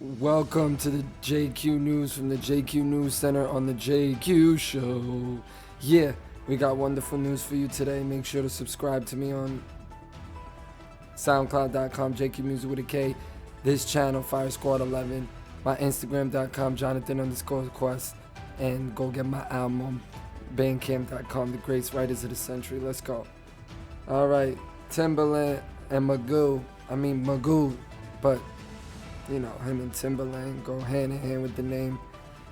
Welcome to the JQ News from the JQ News Center on the JQ Show. Yeah, we got wonderful news for you today. Make sure to subscribe to me on SoundCloud.com, JQ Music with a K. This channel, Fire Squad 11. My Instagram.com, Jonathan_Quest. And go get my album on Bandcamp.com, The Greatest Writers of the Century. Let's go. Alright, Timbaland and MAGOO, but you know, him and Timbaland go hand in hand with the name.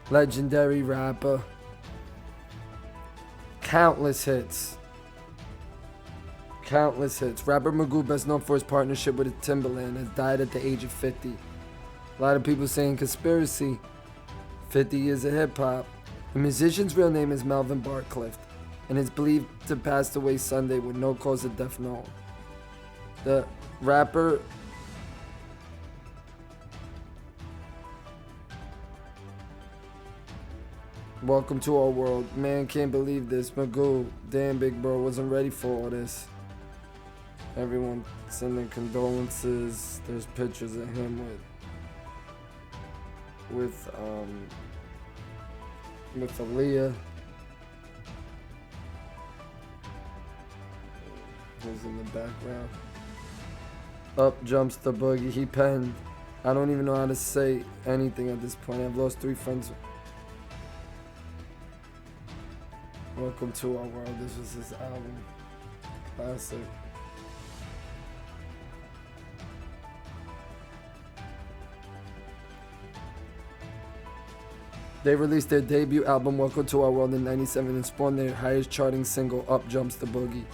Legendary rapper. Countless hits. Rapper MAGOO, best known for his partnership with Timbaland, has died at the age of 50. A lot of people saying conspiracy. 50 years of hip hop. The musician's real name is Melvin Barclift, and is believed to have passed away Sunday with no cause of death known. The rapper welcome to our world. Man, can't believe this. MAGOO, damn big bro, wasn't ready for all this. Everyone sending condolences. There's pictures of him with Aaliyah. Who's in the background? Up jumps the boogie. He penned. I don't even know how to say anything at this point. I've lost 3 friends. Welcome to our world. This was his album. Classic. They released their debut album, Welcome to Our World, in '97 and spawned their highest charting single, Up Jumps the Boogie.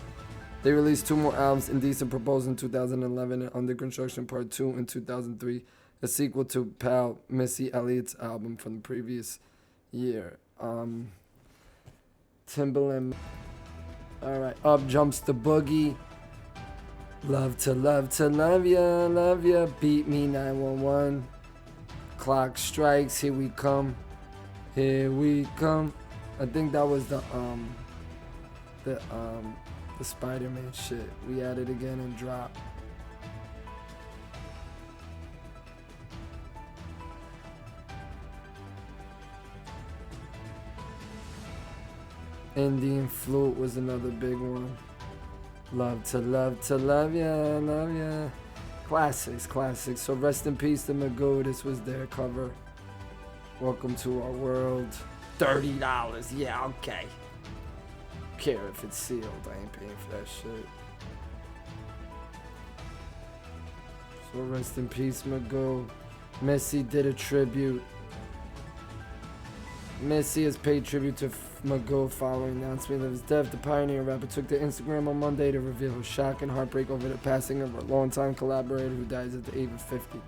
They released 2 more albums, Indecent Proposal in 2011 and Under Construction Part 2 in 2003, a sequel to pal Missy Elliot's album from the previous year. Timbaland. Alright, Up Jumps the Boogie. Love to love ya. Beat me 911. Clock strikes, here we come. I think that was the Spider-Man shit. We at it again and drop. Indian Flute was another big one. Love to love ya. Classics. So rest in peace to MAGOO. This was their cover. Welcome to our world. $30. Yeah, okay. Care if it's sealed. I ain't paying for that shit. So rest in peace, MAGOO. Missy did a tribute. Missy has paid tribute to MAGOO following the announcement of his death. The pioneer rapper took to Instagram on Monday to reveal his shock and heartbreak over the passing of a longtime collaborator who dies at the age of 50.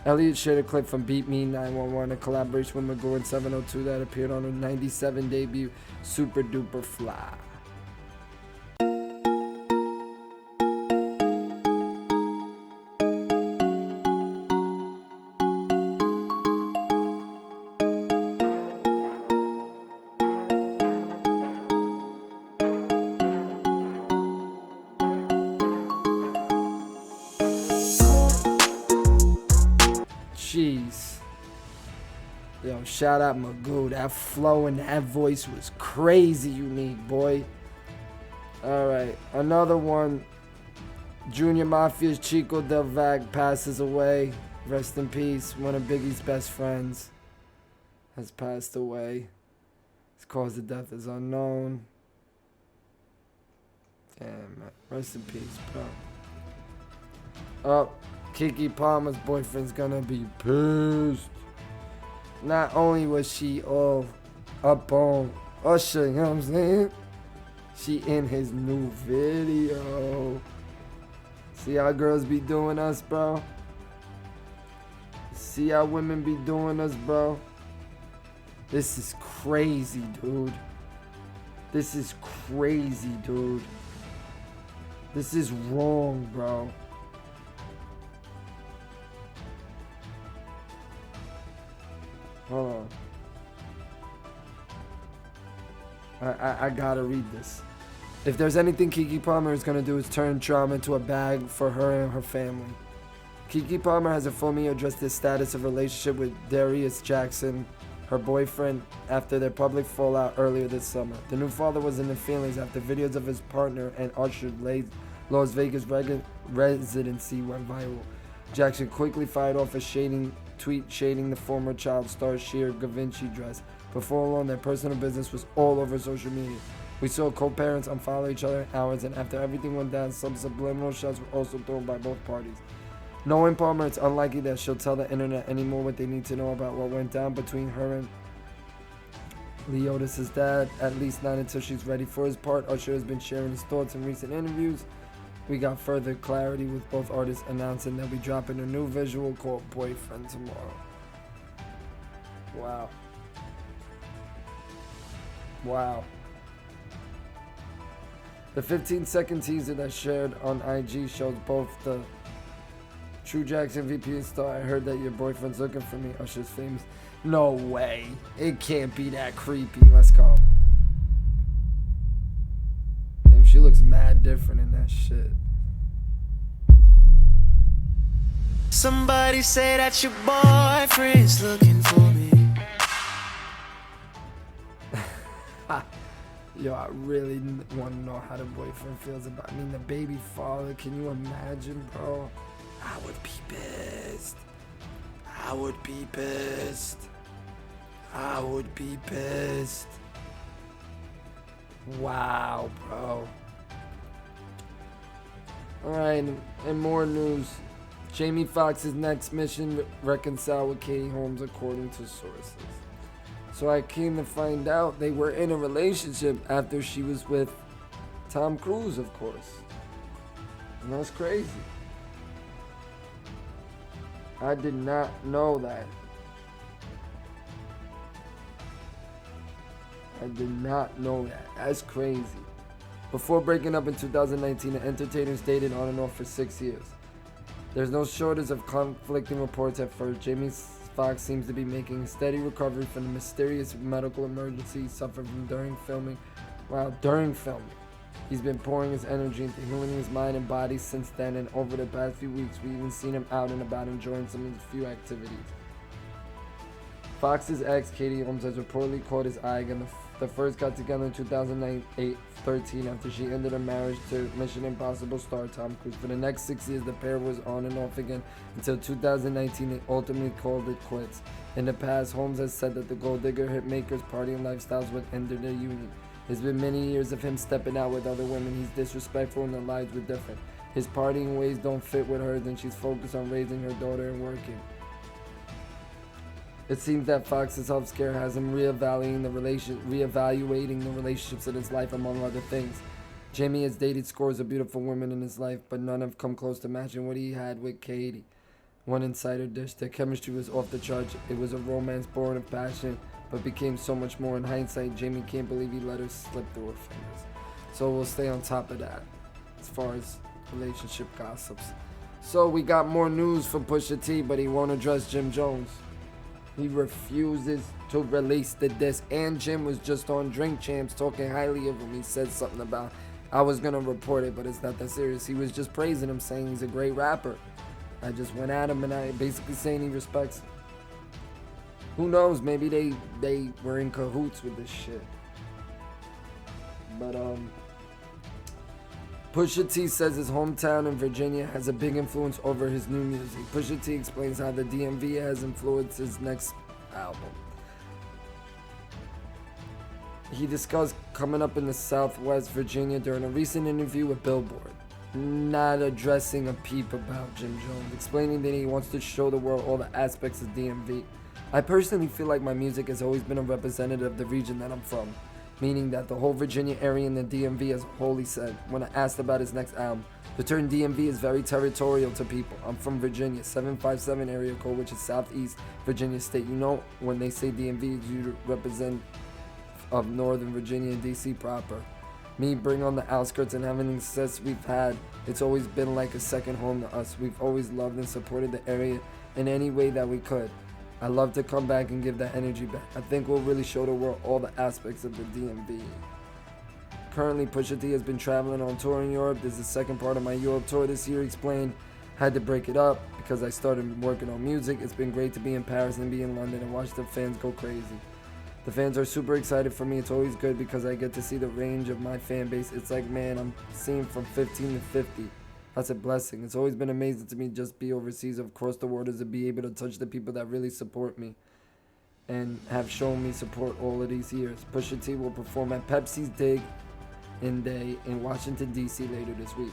ELLIOT shared a clip from Beat Me 911, a collaboration with MAGOO and 702 that appeared on her '97 debut, Super Duper Fly. Jeez. Yo, shout out MAGOO. That flow and that voice was crazy unique, boy. Alright, another one. Junior Mafia's Chico Del Vac passes away. Rest in peace. One of Biggie's best friends has passed away. His cause of death is unknown. Damn, man. Rest in peace, bro. Oh. KEKE Palmar's boyfriend's gonna be pissed. Not only was she all up on Usher, you know what I'm saying? She in his new video. See how girls be doing us, bro? See how women be doing us, bro? This is crazy, dude. This is wrong, bro. Hold on. I gotta read this. If there's anything KEKE Palmer is gonna do is turn drama into a bag for her and her family. KEKE Palmar has informed me addressed the status of relationship with Darius Jackson, her boyfriend, after their public fallout earlier this summer. The new father was in the feelings after videos of his partner and ushered Las Vegas residency went viral. Jackson quickly fired off a tweet shading the former child star's sheer Givenchy dress. Before long, their personal business was all over social media. We saw co-parents unfollow each other in hours, and after everything went down, some subliminal shots were also thrown by both parties. Knowing Palmer, it's unlikely that she'll tell the internet anymore what they need to know about what went down between her and Leotis' dad, at least not until she's ready. For his part, Usher has been sharing his thoughts in recent interviews. We got further clarity with both artists announcing they'll be dropping a new visual called Boyfriend tomorrow. Wow. Wow. The 15-second teaser that shared on IG shows both the True Jackson VP and star. I heard that your boyfriend's looking for me. Usher's famous. No way. It can't be that creepy. Let's go. Damn, she looks mad different in that shit. Somebody say that your boyfriend's looking for me. Yo, I really want to know how the boyfriend feels about. I mean, the baby father. Can you imagine, bro? I would be pissed. I would be pissed. I would be pissed. Wow, bro. Alright, and more news. Jamie Foxx's next mission, reconcile with Katie Holmes, according to sources. So I came to find out they were in a relationship after she was with Tom Cruise, of course. And that's crazy. I did not know that. I did not know that. That's crazy. Before breaking up in 2019, the entertainers dated on and off for 6 years. There's no shortage of conflicting reports at first. Jamie Foxx seems to be making a steady recovery from the mysterious medical emergency he suffered from during filming. During filming. He's been pouring his energy into healing his mind and body since then, and over the past few weeks, we've even seen him out and about enjoying some of his few activities. Fox's ex, Katie Holmes, has reportedly caught his eye again. The first got together in 2013 after she ended her marriage to Mission Impossible star Tom Cruise. For the next 6 years, the pair was on and off again until 2019. They ultimately called it quits. In the past, Holmes has said that the gold digger hitmaker's partying lifestyles would end their union. It's been many years of him stepping out with other women. He's disrespectful and their lives were different. His partying ways don't fit with hers, and she's focused on raising her daughter and working. It seems that Fox's health scare has him reevaluating the relationships in his life, among other things. Jamie has dated scores of beautiful women in his life, but none have come close to matching what he had with Katie. One insider dish, their chemistry was off the charts. It was a romance born of passion, but became so much more in hindsight. Jamie can't believe he let her slip through her fingers. So we'll stay on top of that as far as relationship gossips. So we got more news from Pusha T, but he won't address Jim Jones. He refuses to release the disc, and Jim was just on Drink Champs talking highly of him. He said something about, I was going to report it, but it's not that serious. He was just praising him, saying he's a great rapper. I just went at him, and I basically saying he respects him. Who knows, maybe they were in cahoots with this shit. But Pusha T says his hometown in Virginia has a big influence over his new music. Pusha T explains how the DMV has influenced his next album. He discussed coming up in the Southwest Virginia during a recent interview with Billboard, not addressing a peep about Jim Jones, explaining that he wants to show the world all the aspects of DMV. I personally feel like my music has always been a representative of the region that I'm from, meaning that the whole Virginia area and the DMV as a whole, he said, when I asked about his next album. The term DMV is very territorial to people. I'm from Virginia, 757 area code, which is Southeast Virginia State. You know, when they say DMV, you represent of Northern Virginia and DC proper. Me bring on the outskirts and having the success we've had, it's always been like a second home to us. We've always loved and supported the area in any way that we could. I love to come back and give that energy back. I think we'll really show the world all the aspects of the DMV. Currently, Pusha T has been traveling on tour in Europe. This is the second part of my Europe tour this year. He explained Had to break it up because I started working on music. It's been great to be in Paris and be in London and watch the fans go crazy. The fans are super excited for me. It's always good because I get to see the range of my fan base. It's like, man, I'm seeing from 15 to 50. That's a blessing. It's always been amazing to me just be overseas, across the waters, to be able to touch the people that really support me and have shown me support all of these years. Pusha T will perform at Pepsi's Dig in Day in Washington, D.C. later this week.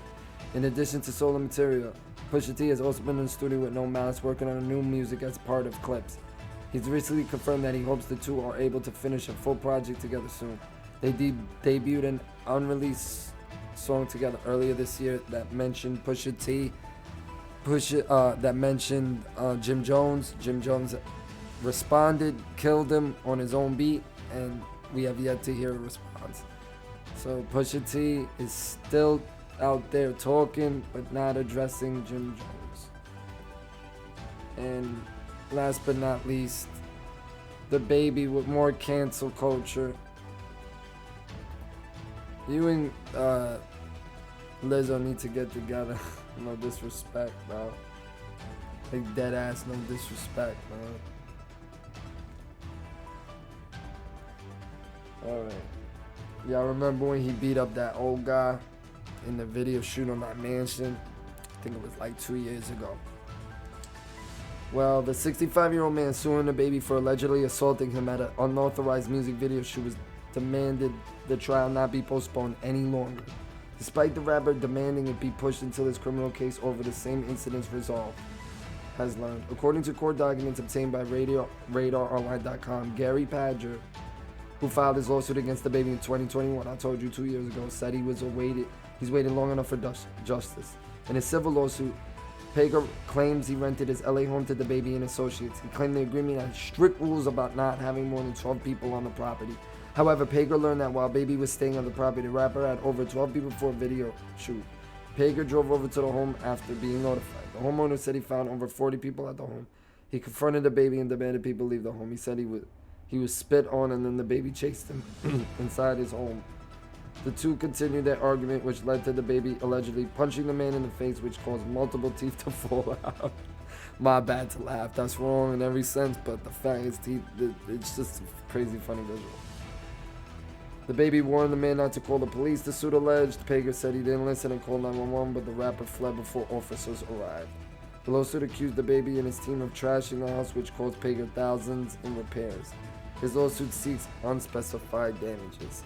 In addition to solo material, Pusha T has also been in the studio with No Malice working on a new music as part of Clips. He's recently confirmed that he hopes the two are able to finish a full project together soon. They debuted an unreleased song together earlier this year that mentioned Pusha T, that mentioned Jim Jones. Jim Jones responded, killed him on his own beat, and we have yet to hear a response. So Pusha T is still out there talking, but not addressing Jim Jones. And last but not least, the baby with more cancel culture. You and Lizzo need to get together. No disrespect, bro. Like dead ass, no disrespect, man. Alright. Y'all remember when he beat up that old guy in the video shoot on that mansion? I think it was like 2 years ago. Well, the 65-year-old man suing the baby for allegedly assaulting him at an unauthorized music video shoot was demanded the trial not be postponed any longer, despite the rapper demanding it be pushed until his criminal case over the same incidents resolved, has learned. According to court documents obtained by RadarOnline.com, Gary Padger, who filed his lawsuit against the baby in 2021, I told you 2 years ago, said he's waited long enough for justice. In his civil lawsuit, Pager claims he rented his LA home to the baby and associates. He claimed the agreement had strict rules about not having more than 12 people on the property. However, Pager learned that while baby was staying on the property, the rapper had over 12 people for a video shoot. Pager drove over to the home after being notified. The homeowner said he found over 40 people at the home. He confronted the baby and demanded people leave the home. He said he was spit on, and then the baby chased him inside his home. The two continued their argument, which led to the baby allegedly punching the man in the face, which caused multiple teeth to fall out. My bad to laugh. That's wrong in every sense, but the fact his teeth, it's just a crazy funny visual. The baby warned the man not to call the police, the suit alleged. Pager said he didn't listen and called 911, but the rapper fled before officers arrived. The lawsuit accused the baby and his team of trashing the house, which cost Pager thousands in repairs. His lawsuit seeks unspecified damages.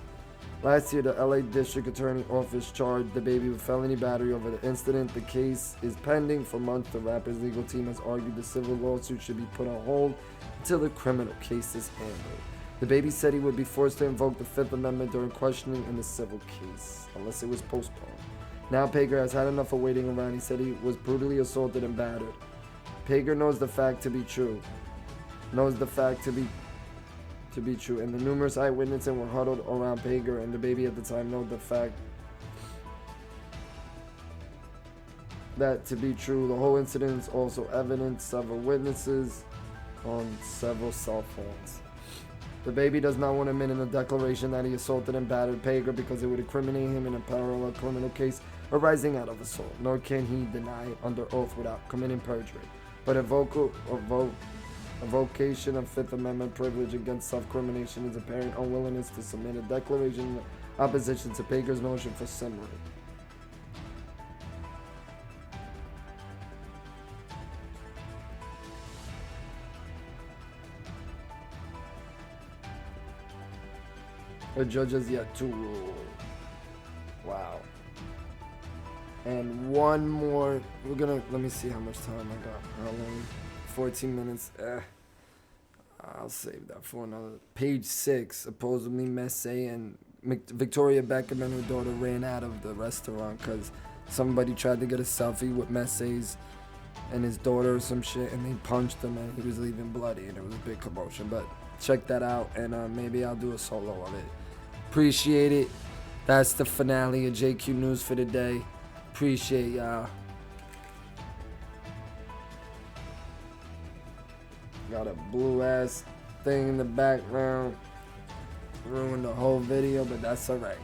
Last year, the LA District Attorney Office charged the baby with felony battery over the incident. The case is pending for months. The rapper's legal team has argued the civil lawsuit should be put on hold until the criminal case is handled. The baby said he would be forced to invoke the Fifth Amendment during questioning in the civil case, unless it was postponed. Now Pager has had enough of waiting around. He said he was brutally assaulted and battered. Pager knows the fact to be true. And the numerous eyewitnesses were huddled around Pager and the baby at the time know the fact that to be true. The whole incident is also evidence, several witnesses on several cell phones. The baby does not want to admit in the declaration that he assaulted and battered Pager because it would incriminate him in a parallel criminal case arising out of assault, nor can he deny under oath without committing perjury. But a vocation of Fifth Amendment privilege against self-crimination is apparent unwillingness to submit a declaration in opposition to Pager's motion for summary. The judge has yet to rule. Wow. And one more. Let me see how much time I got. How long? 14 minutes. I'll save that for another. Page 6. Supposedly Messy and Victoria Beckham and her daughter ran out of the restaurant because somebody tried to get a selfie with Messy's and his daughter or some shit, and they punched him and he was leaving bloody, and it was a big commotion. But check that out, and maybe I'll do a solo of it. Appreciate it. That's the finale of JQ News for today. Appreciate y'all. Got a blue ass thing in the background. Ruined the whole video, but that's alright.